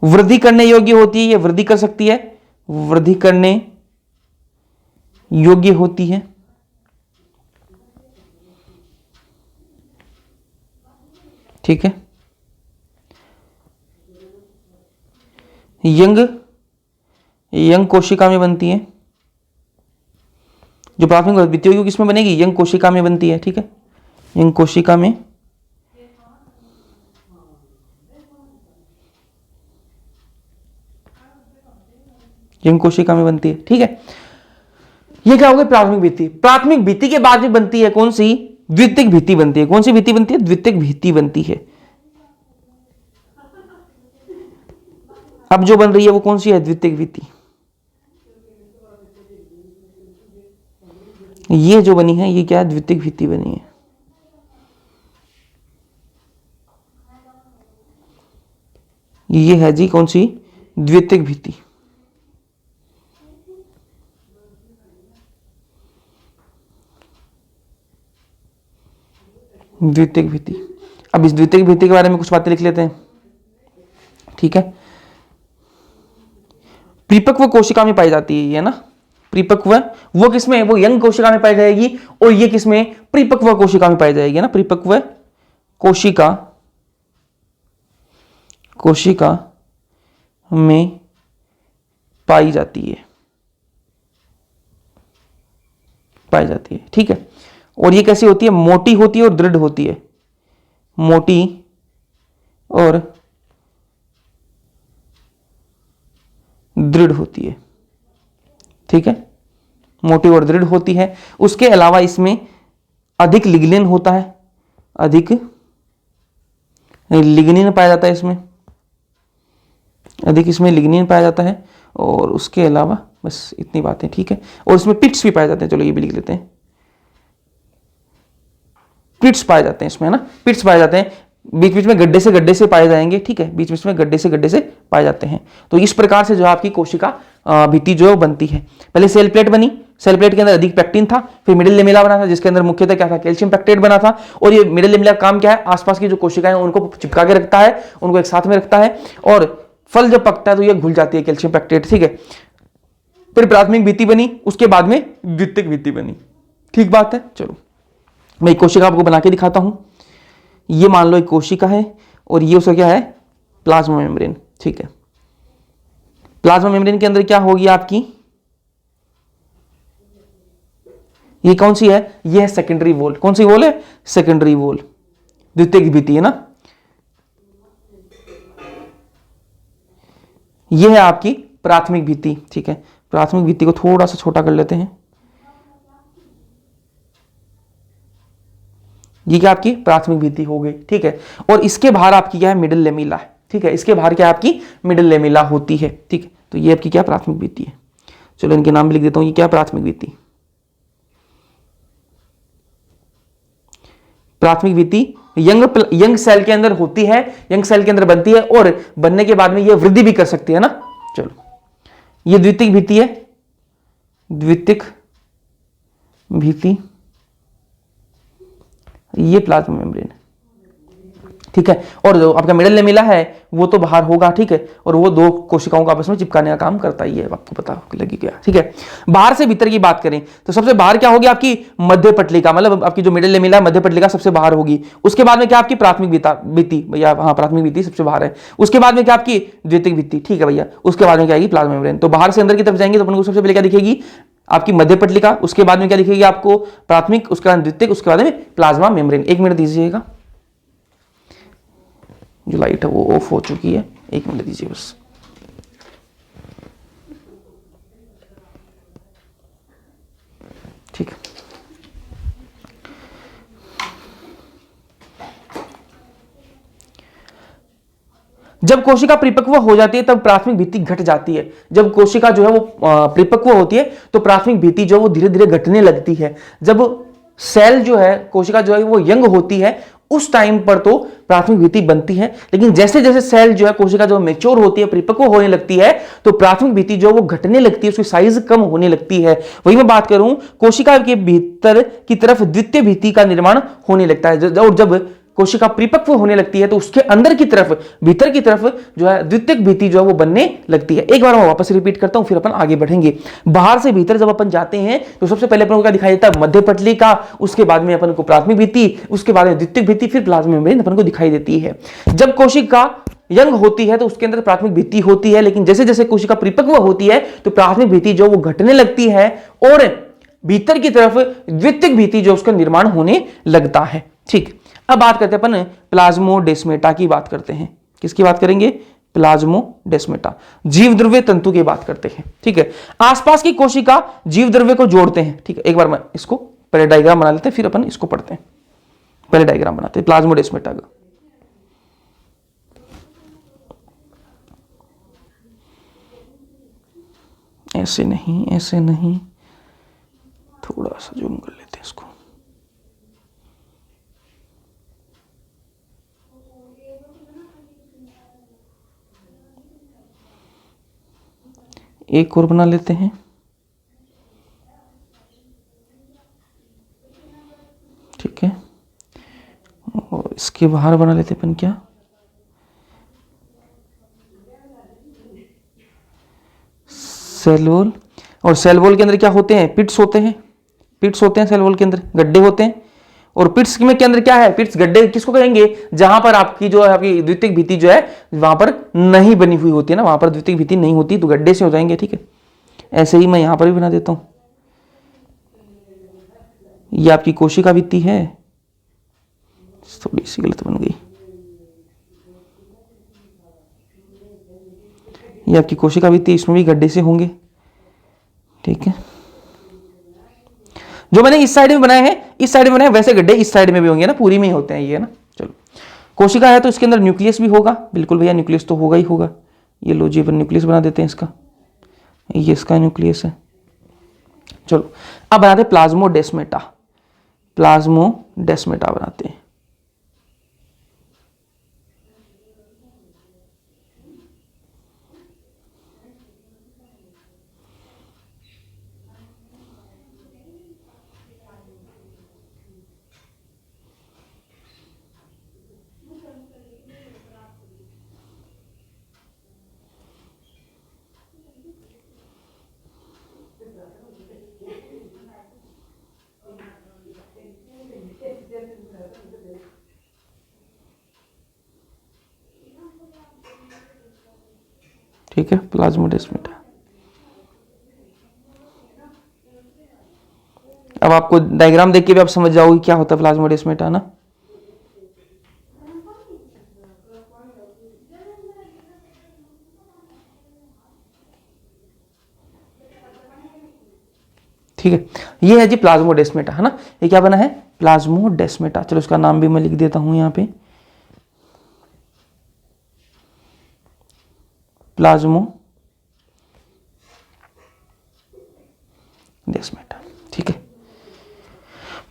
वृद्धि करने योग्य होती है, ये वृद्धि कर सकती है, वृद्धि करने योग्य होती है, ठीक है। यंग कोशिका में बनती है, जो प्राथमिक भित्ति होगी किसमें बनेगी, यंग कोशिका में बनती है, ठीक है, यंग कोशिका में यंग कोशिका में बनती है, ठीक है। ये क्या हो गई प्राथमिक भित्ति। प्राथमिक भित्ति के बाद में बनती है कौन सी, द्वितीयक भित्ति बनती है। कौन सी भित्ति बनती है, द्वितीयक भित्ति बनती है। अब जो बन रही है वो कौन सी है, द्वितीयक भित्ति। ये जो बनी है ये क्या है, द्वितीयक भित्ति बनी है। ये है जी कौन सी, द्वितीयक भित्ति। द्वितीयक भित्ति। अब इस द्वितीयक भित्ति के बारे में कुछ बातें लिख लेते हैं, ठीक है। परिपक्व कोशिका में पाई जाती है ये ना, परिपक्व वो किसमें, वो यंग कोशिका में पाई जाएगी, और ये किसमें, परिपक्व कोशिका में पाई जाएगी ना, परिपक्व कोशिका में पाई जाती है, ठीक है। और ये कैसी होती है, मोटी होती है और दृढ़ होती है, मोटी और दृढ़ होती है, ठीक है, मोटी और दृढ़ होती है। उसके अलावा इसमें अधिक लिग्निन होता है, अधिक लिग्निन पाया जाता है इसमें, अधिक इसमें लिग्निन पाया जाता है। और उसके अलावा बस इतनी बातें, ठीक है। और इसमें पिट्स भी पाए जाते हैं, चलो ये भी लिख लेते हैं, पिट्स पाए जाते हैं इसमें, है ना, पिट्स पाए जाते हैं, बीच बीच में गड्ढे से पाए जाएंगे, ठीक है, बीच बीच में गड्ढे से पाए जाते हैं। तो इस प्रकार से जो आपकी कोशिका भित्ति जो बनती है। पहले सेल प्लेट बनी, सेल प्लेट के अंदर अधिक पैक्टिन था, फिर मिडिल लेमिला बना था जिसके अंदर मुख्यतः क्या था, कैल्शियम पैक्टेट बना था। और ये मिडिल लेमिला का काम क्या है, आसपास की जो कोशिकाएं हैं उनको चिपका के रखता है, उनको एक साथ में रखता है, और फल जब पकता है तो ये घुल जाती है कैल्शियम पैक्टेट, ठीक है। फिर प्राथमिक भित्ति बनी, उसके बाद में द्वितीयक भित्ति बनी, ठीक बात है। चलो मैं एक कोशिका आपको बना के दिखाता हूं। ये मान लो एक कोशिका है और ये उसका क्या है, प्लाज्मा मेम्ब्रेन, ठीक है। प्लाज्मा मेम्ब्रेन के अंदर क्या होगी आपकी, ये कौन सी है, ये है सेकेंडरी वॉल। कौन सी वॉल है, सेकेंडरी वॉल, द्वितीयक भित्ति है ना। ये है आपकी प्राथमिक भित्ति, ठीक है। प्राथमिक भित्ति को थोड़ा सा छोटा कर लेते हैं। ये क्या आपकी प्राथमिक भित्ति हो गई, ठीक है। और इसके बाहर आपकी क्या है, मिडिल लेमिला है, ठीक है। इसके बाहर क्या आपकी मिडिल लेमिला होती है, ठीक है। तो ये आपकी क्या प्राथमिक भित्ति है। चलो इनके नाम भी लिख देता हूं, ये क्या प्राथमिक भित्ति, प्राथमिक भित्ति यंग सेल के अंदर होती है, यंग सेल के अंदर बनती है, और बनने के बाद में ये वृद्धि भी कर सकती है ना। चलो ये द्वितीयक भित्ति है, द्वितीयक भित्ति, ये प्लाज्मा मेम्ब्रेन, ठीक है। और जो आपका मिडिल लेमिला है वो तो बाहर होगा, ठीक है, और वो दो कोशिकाओं को आपस में चिपकाने का काम करता ही है, आपको पता लगी गया, ठीक है। बाहर से भीतर की बात करें तो सबसे बाहर क्या होगी आपकी मध्य पटलिका, मतलब आपकी जो मिडिल लेमिला मध्य पटलिका सबसे बाहर होगी। उसके बाद में क्या आपकी प्राथमिक भित्ति भैया, हाँ प्राथमिक भित्ति सबसे बाहर है। उसके बाद में क्या आपकी द्वितीयक भित्ति, ठीक है भैया। उसके बाद में क्या आएगी प्लाज्मा मेम्ब्रेन। तो बाहर से अंदर की तरफ जाएंगे तो अपन को सबसे पहले क्या दिखेगी, आपकी मध्य पटलिका, उसके बाद में क्या दिखेगी आपको प्राथमिक, उसके बाद द्वितीयक, उसके बाद में प्लाज्मा मेम्ब्रेन। एक मिनट दीजिएगा, जो लाइट है वो ऑफ हो चुकी है, एक मिनट दीजिए बस। ठीक है, जब कोशिका परिपक्व हो जाती है तब प्राथमिक भित्ति घट जाती है। जब कोशिका जो है वो परिपक्व होती है तो प्राथमिक भित्ति जो है वो धीरे धीरे घटने लगती है। जब सेल जो है, कोशिका जो है वो यंग होती है, उस टाइम पर तो प्राथमिक भित्ति बनती है, लेकिन जैसे जैसे सेल जो है, कोशिका जो मैच्योर होती है, परिपक्व होने लगती है, तो प्राथमिक भित्ति जो वो घटने लगती है, उसकी साइज कम होने लगती है। वही मैं बात करूं, कोशिका के भीतर की तरफ द्वितीय भित्ति का निर्माण होने लगता है। और जब कोशिका परिपक्व होने लगती है तो उसके अंदर की तरफ, भीतर की तरफ जो है द्वितीयक भित्ति जो है वो बनने लगती है। एक बार मैं वापस रिपीट करता हूं, फिर अपन आगे बढ़ेंगे। बाहर से भीतर जब अपन जाते हैं तो सबसे पहले अपन को क्या दिखाई देता है, मध्य पटलिका, उसके बाद में अपन को प्राथमिक भित्ति, उसके बाद में द्वितीयक भित्ति, फिर प्लाज्मा मेम्ब्रेन अपन को दिखाई देती है। जब कोशिका यंग होती है तो उसके अंदर प्राथमिक भित्ति होती है, लेकिन जैसे जैसे कोशिका परिपक्व होती है तो प्राथमिक भित्ति जो वो घटने लगती है और भीतर की तरफ द्वितीयक भित्ति जो उसका निर्माण होने लगता है। ठीक, अब बात करते हैं अपन प्लाज्मोडेस्मेटा की बात करते हैं। किसकी बात करेंगे? प्लाज्मोडेस्मेटा, जीव द्रव्य तंतु की बात करते हैं। ठीक है, आसपास की कोशिका जीव द्रव्य को जोड़ते हैं। ठीक है, एक बार मैं इसको पहले डायग्राम बना लेते हैं, फिर अपन इसको पढ़ते हैं। पहले डायग्राम बनाते हैं प्लाज्मोडेस्मेटा का। ऐसे नहीं, ऐसे नहीं, थोड़ा सा जूम कर लेते हैं इसको। एक और बना लेते हैं। ठीक है, और इसके बाहर बना लेते हैं अपन क्या, सेल वॉल। और सेल वॉल के अंदर क्या होते हैं? पिट्स होते हैं। पिट्स होते हैं सेल वॉल के अंदर, गड्ढे होते हैं। और पिट्स में के अंदर क्या है? पिट्स गड्ढे किसको कहेंगे? जहां पर आपकी जो है आपकी द्वितीयक भित्ति जो है वहां पर नहीं बनी हुई होती है ना, वहां पर द्वितीयक भित्ति नहीं होती तो गड्ढे से हो जाएंगे। ठीक है, ऐसे ही मैं यहां पर भी बना देता हूं। ये आपकी कोशिका भित्ति है, थोड़ी सी गलत बन गई। ये आपकी कोशिका भित्ति, इसमें भी गड्ढे से होंगे। ठीक है, जो मैंने इस साइड में बनाए हैं, इस साइड में बनाए वैसे गड्ढे इस साइड में भी होंगे ना, पूरी में ही होते हैं ये ना। चलो, कोशिका है तो इसके अंदर न्यूक्लियस भी होगा। बिल्कुल भैया, न्यूक्लियस तो होगा ही होगा। ये लो जी, अपन न्यूक्लियस बना देते हैं इसका, ये इसका न्यूक्लियस है। चलो, अब बनाते हैं प्लाज्मोडेस्मेटा। प्लाज्मोडेस्मेटा बनाते हैं। ठीक है, प्लाज्मोडेस्मेटा। अब आपको डायग्राम देख के भी आप समझ जाओगे क्या होता है प्लाज्मोडेस्मेटा ना। ठीक है, ये है जी प्लाज्मोडेस्मेटा, है ना। ये क्या बना है? प्लाज्मोडेस्मेटा। चलो, इसका नाम भी मैं लिख देता हूं यहां पे, प्लाज्मोडेस्मेटा। ठीक है,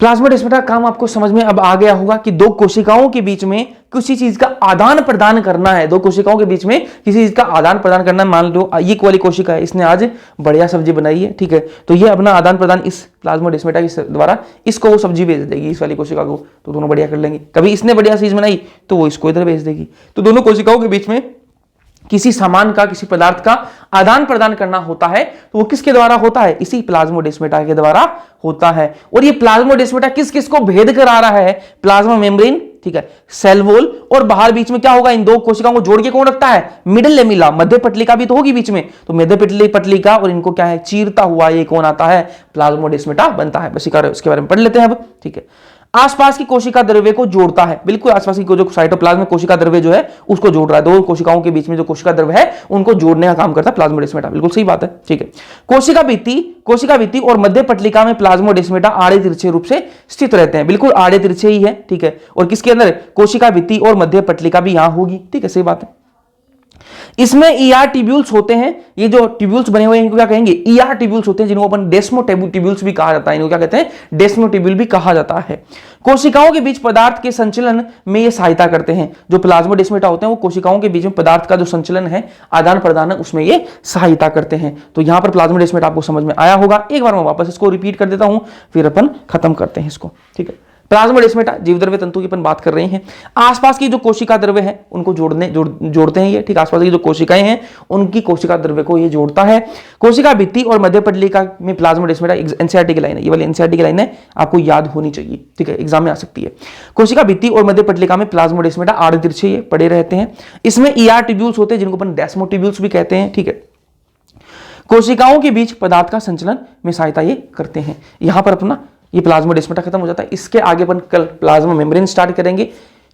प्लाज्मोडेस्मेटा का काम आपको समझ में अब आ गया होगा कि दो कोशिकाओं के बीच में किसी चीज का आदान प्रदान करना है। दो कोशिकाओं के बीच में किसी चीज का आदान प्रदान करना है। मान लो ये वाली कोशिका है, इसने आज बढ़िया सब्जी बनाई है। ठीक है, तो ये अपना आदान प्रदान इस प्लाज्मोडेस्मेटा के द्वारा इसको वो सब्जी भेज देगी, इस वाली कोशिका को, तो दोनों बढ़िया कर लेंगे। कभी इसने बढ़िया चीज बनाई तो वो इसको इधर भेज देगी। तो दोनों कोशिकाओं के बीच में किसी सामान का, किसी पदार्थ का आदान प्रदान करना होता है तो वो किसके द्वारा होता है? इसी प्लाज्मोडेस्मेटा के द्वारा होता है। और ये प्लाज्मोडेस्मेटा किस किस को भेद कर आ रहा है? प्लाज्मा मेम्ब्रेन, ठीक है, सेल वॉल, और बाहर बीच में क्या होगा? इन दो कोशिकाओं को जोड़ के कौन रखता है? मिडिल लेमिला, मध्य पटलिका भी तो होगी बीच में, तो मध्य पटलिका और इनको क्या है? चीरता हुआ ये कौन आता है? प्लाज्मोडेस्मेटा बनता है। बस इसके बारे में पढ़ लेते हैं अब। ठीक है, आसपास की कोशिका द्रव्य को जोड़ता है। बिल्कुल, आसपास की जो साइटोप्लाज्म में कोशिका द्रव्य जो है उसको जोड़ रहा है। दो कोशिकाओं के बीच में जो कोशिका द्रव्य है उनको जोड़ने का काम करता है प्लाज्मोडेस्मेटा। बिल्कुल सही बात है। ठीक है, कोशिका भित्ति और मध्य पटलिका में प्लाज्मोडेस्मेटा आड़े तिरछे रूप से स्थित रहते हैं। बिल्कुल आड़े तिरछे ही है। ठीक है, और किसके अंदर? कोशिका भित्ति और मध्य पटलिका भी यहां होगी। ठीक है, सही बात है। इसमें ईआर ट्यूब्यूल्स होते हैं, ये जो ट्यूब्यूल्स बने हुए हैं इनको क्या कहेंगे, ईआर ट्यूब्यूल्स होते हैं, जिनको अपन डेस्मोट्यूब्यूल्स भी कहा जाता है, इनको क्या कहते हैं, डेस्मोट्यूब्यूल भी कहा जाता है। कोशिकाओं के बीच पदार्थ के संचलन में ये सहायता करते हैं। जो प्लाज्मोडेस्माटा होते हैं वो कोशिकाओं के बीच में पदार्थ का जो संचलन है, आदान प्रदान है, उसमें ये सहायता करते हैं। तो यहां पर प्लाज्मोडेस्माटा आपको समझ में आया होगा। एक बार मैं वापस इसको रिपीट कर देता हूं, फिर अपन खत्म करते हैं इसको, ठीक है। प्लाज्मोडेस्माटा जीवद्रव्य तंतु की अपन बात कर रहे हैं। आसपास की जो कोशिका द्रव्य है उनको जोड़ते हैं ये, ठीक। आसपास की जो कोशिकाएं हैं उनकी कोशिका द्रव्य को ये जोड़ता है। कोशिका भित्ति और मध्य पटलिका में प्लाज्मोडेस्माटा, एनसीईआरटी की लाइन है, ये वाली एनसीईआरटी की लाइन है, आपको याद होनी चाहिए, ठीक है, एग्जाम में आ सकती है। कोशिका भित्ति और मध्य पटलिका में प्लाज्मोडेस्माटा आड़े तिरछे ये पड़े रहते हैं। इसमें ईआर ट्यूब्यूल्स होते हैं, जिनको अपन डेस्मोट्यूब्यूल्स भी कहते हैं, ठीक है। कोशिकाओं के बीच पदार्थ का संचलन में सहायता ये करते हैं। यहां पर अपना ये प्लाज्मोडेस्माटा खत्म हो जाता है। इसके आगे अपन कल प्लाज्मा मेम्ब्रेन स्टार्ट करेंगे,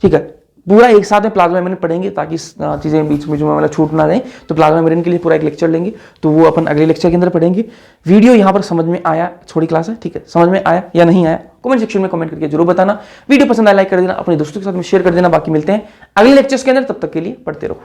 ठीक है। पूरा एक साथ में प्लाज्मा मेम्ब्रेन पढ़ेंगे ताकि चीजें बीच में जो मतलब छूट ना जाए। तो प्लाज्मा मेम्ब्रेन के लिए पूरा एक लेक्चर लेंगे, तो वो अपन अगले लेक्चर के अंदर पढ़ेंगे। वीडियो यहाँ पर समझ में आया, छोटी क्लास है, ठीक है, समझ में आया या नहीं आया कमेंट सेक्शन में कमेंट करके जरूर बताना। वीडियो पसंद आया लाइक कर देना, अपने दोस्तों के साथ में शेयर कर देना। बाकी मिलते हैं अगले लेक्चर्स के अंदर, तब तक के लिए पढ़ते रहो।